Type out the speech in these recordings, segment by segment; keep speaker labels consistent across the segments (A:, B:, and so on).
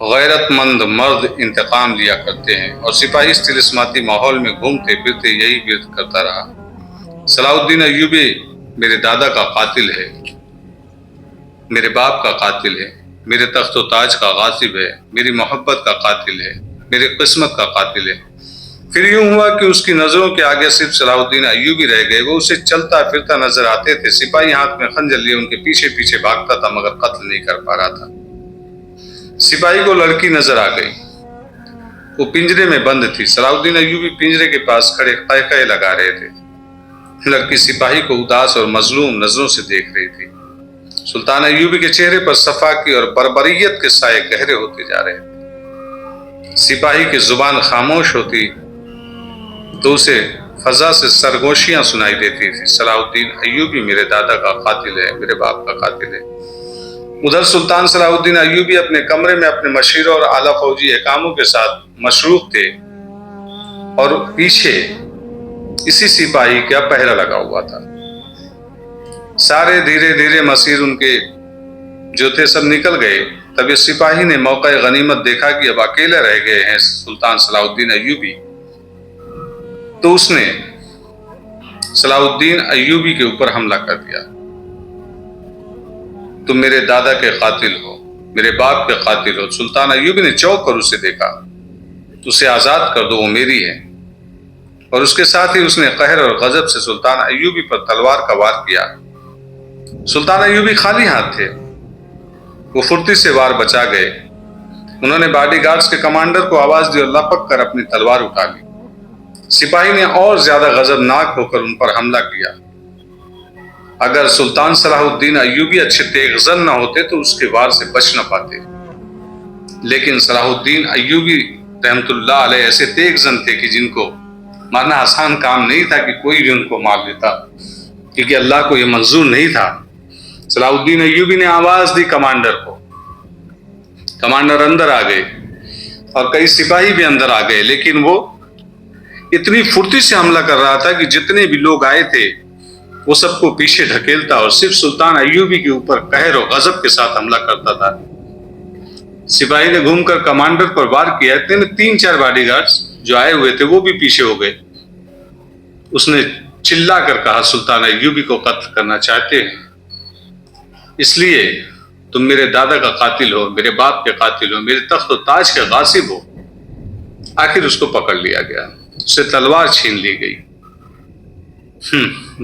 A: غیرت مند مرد انتقام لیا کرتے ہیں، اور سپاہی اس طلسماتی ماحول میں گھومتے پھرتے یہی ورد کرتا رہا: صلاح الدین ایوبی میرے دادا کا قاتل ہے، میرے باپ کا قاتل ہے، میرے تخت و تاج کا غاصب ہے، میری محبت کا قاتل ہے، میری قسمت کا قاتل ہے۔ پھر یوں ہوا کہ اس کی نظروں کے آگے صرف صلاح الدین ایوبی رہ گئے۔ وہ اسے چلتا پھرتا نظر آتے تھے، سپاہی ہاتھ میں خنجر لیے ان کے پیچھے پیچھے بھاگتا تھا، مگر قتل نہیں کر پا رہا تھا۔ سپاہی کو لڑکی نظر آ گئی، وہ پنجرے میں بند تھی۔ صلاح الدین ایوبی پنجرے کے پاس کھڑے قہقہے لگا رہے تھے۔ لڑکی سپاہی کو اداس اور مظلوم نظروں سے دیکھ رہی تھی۔ سلطان ایوبی کے چہرے پر صفاقی اور بربریت کے سائے گہرے ہوتے جا رہے تھے۔ سپاہی کی زبان خاموش ہوتی تو اسے فضا سے سرگوشیاں سنائی دیتی تھی: صلاح الدین ایوبی میرے دادا کا قاتل ہے، میرے باپ کا قاتل ہے۔ ادھر سلطان صلاح الدین ایوبی اپنے کمرے میں اپنے مشیروں اور اعلیٰ فوجی حکاموں کے ساتھ مصروف تھے، اور پیچھے اسی سپاہی کا پہرا لگا ہوا تھا۔ سارے دھیرے دھیرے مسیر ان کے جو تھے سب نکل گئے۔ تب اس سپاہی نے موقع غنیمت دیکھا کہ اب اکیلے رہ گئے ہیں سلطان صلاح الدین ایوبی، تو اس نے صلاح الدین ایوبی کے اوپر حملہ کر دیا: تم میرے دادا کے قاتل ہو، میرے باپ کے قاتل ہو۔ سلطان ایوبی نے چونک کر اسے دیکھا: اسے آزاد کر دو، وہ میری ہے۔ اور اس کے ساتھ ہی اس نے قہر اور غضب سے سلطان ایوبی پر تلوار کا وار کیا۔ سلطان ایوبی خالی ہاتھ تھے، وہ پھرتی سے وار بچا گئے۔ انہوں نے باڈی گارڈز کے کمانڈر کو آواز دی اور لپک کر اپنی تلوار اٹھا لی۔ سپاہی نے اور زیادہ غضبناک ہو کر ان پر حملہ کیا۔ اگر سلطان صلاح الدین ایوبی اچھے تیغ زن نہ ہوتے تو اس کے وار سے بچ نہ پاتے، لیکن صلاح الدین ایوبی رحمت اللہ علیہ ایسے تیغ زن تھے کہ جن کو مارنا آسان کام نہیں تھا، کہ کوئی بھی ان کو مار لیتا، کیونکہ اللہ کو یہ منظور نہیں تھا۔ صلاح الدین ایوبی نے آواز دی کمانڈر کو، کمانڈر اندر آ گئے اور کئی سپاہی بھی اندر آ گئے، لیکن وہ اتنی پھرتی سے حملہ کر رہا تھا کہ جتنے بھی لوگ آئے تھے وہ سب کو پیچھے ڈھکیلتا اور صرف سلطان ایوبی کے اوپر قہر و غضب کے ساتھ حملہ کرتا تھا۔ سپاہی نے گھوم کر کمانڈر پر وار کیا، اتنے میں 3-4 باڈی گارڈز جو آئے ہوئے تھے وہ بھی پیچھے ہو گئے۔ اس نے چلا کر کہا: سلطان ایوبی کو قتل کرنا چاہتے ہیں، اس لیے تم میرے دادا کا قاتل ہو، میرے باپ کے قاتل ہو، میرے تخت و تاج کے غاصب ہو۔ آخر اس کو پکڑ لیا گیا، اسے تلوار چھین لی گئی۔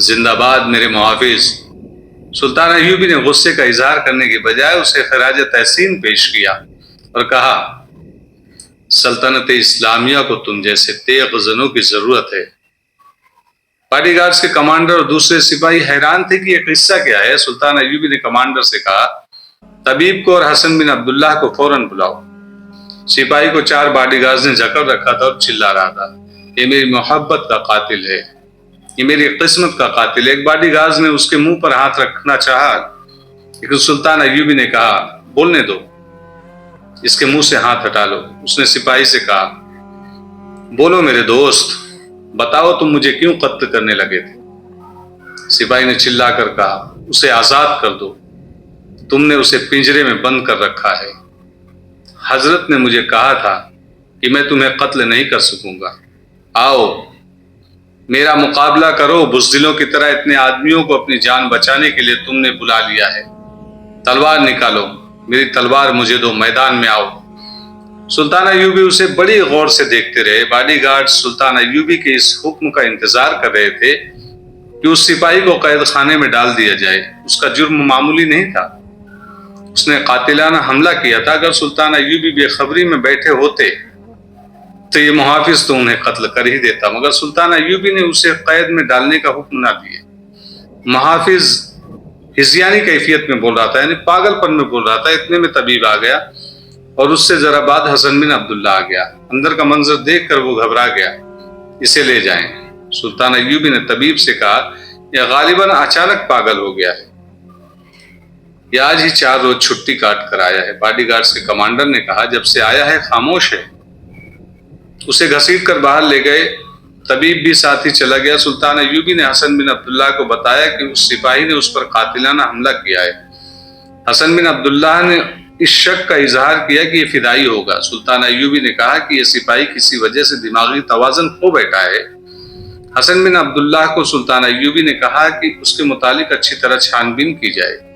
A: زندہ باد میرے محافظ! سلطان ایوبی نے غصے کا اظہار کرنے کے بجائے اسے خراج تحسین پیش کیا اور کہا: سلطنت اسلامیہ کو تم جیسے تیغ زنوں کی ضرورت ہے۔ باڈی گارڈز کے کمانڈر اور دوسرے سپاہی حیران تھے کہ یہ قصہ کیا ہے۔ سلطان ایوبی نے کمانڈر سے کہا: طبیب کو اور حسن بن عبداللہ کو فوراً بلاؤ۔ سپاہی کو 4 باڈی گارڈز نے جکڑ رکھا تھا اور چلا رہا تھا: یہ میری محبت کا قاتل ہے، یہ میری قسمت کا قاتل ہے۔ ایک باڈی گارڈ نے اس کے منہ پر ہاتھ رکھنا چاہا، لیکن سلطان ایوبی نے کہا: بولنے دو، اس کے منہ سے ہاتھ ہٹا لو۔ اس نے سپاہی سے کہا: بولو میرے دوست، بتاؤ تم مجھے کیوں قتل کرنے لگے تھے؟ سپاہی نے چلا کر کہا: اسے آزاد کر دو، تم نے اسے پنجرے میں بند کر رکھا ہے۔ حضرت نے مجھے کہا تھا کہ میں تمہیں قتل نہیں کر سکوں گا، آؤ میرا مقابلہ کرو۔ بزدلوں کی طرح اتنے آدمیوں کو اپنی جان بچانے کے لیے تم نے بلا لیا ہے، تلوار نکالو، میری تلوار مجھے دو، میدان میں آؤ۔ سلطان ایوبی اسے بڑی غور سے دیکھتے رہے۔ باڈی گارڈ سلطان ایوبی کے اس حکم کا انتظار کر رہے تھے کہ اس سپاہی کو قید خانے میں ڈال دیا جائے۔ اس کا جرم معمولی نہیں تھا، اس نے قاتلانہ حملہ کیا تھا۔ اگر سلطان ایوبی بے خبری میں بیٹھے ہوتے تو یہ محافظ تو انہیں قتل کر ہی دیتا، مگر سلطان ایوبی نے اسے قید میں ڈالنے کا حکم نہ دیے۔ محافظ ہذیانی کیفیت میں بول رہا تھا، یعنی پاگل پن میں بول رہا تھا۔ اتنے میں طبیب آ گیا اور اس سے ذرا بعد حسن بن عبداللہ آ گیا۔ اندر کا منظر دیکھ کر وہ گھبرا گیا۔ اسے لے جائیں۔ سلطان ایوبی نے طبیب سے کہا: یہ غالباً اچانک پاگل ہو گیا ہے، یہ آج ہی 4 روز چھٹی کاٹ کر آیا ہے۔ باڈی گارڈز کے کمانڈر نے کہا: جب سے آیا ہے خاموش ہے۔ اسے گھسیٹ کر باہر لے گئے، طبیب بھی ساتھ ہی چلا گیا۔ سلطان ایوبی نے حسن بن عبداللہ کو بتایا کہ اس سپاہی نے اس پر قاتلانہ حملہ کیا ہے۔ حسن بن عبداللہ نے اس شک کا اظہار کیا کہ یہ فدائی ہوگا۔ سلطان ایوبی نے کہا کہ یہ سپاہی کسی وجہ سے دماغی توازن کھو بیٹھا ہے۔ حسن بن عبداللہ کو سلطان ایوبی نے کہا کہ اس کے متعلق اچھی طرح چھان بین کی جائے۔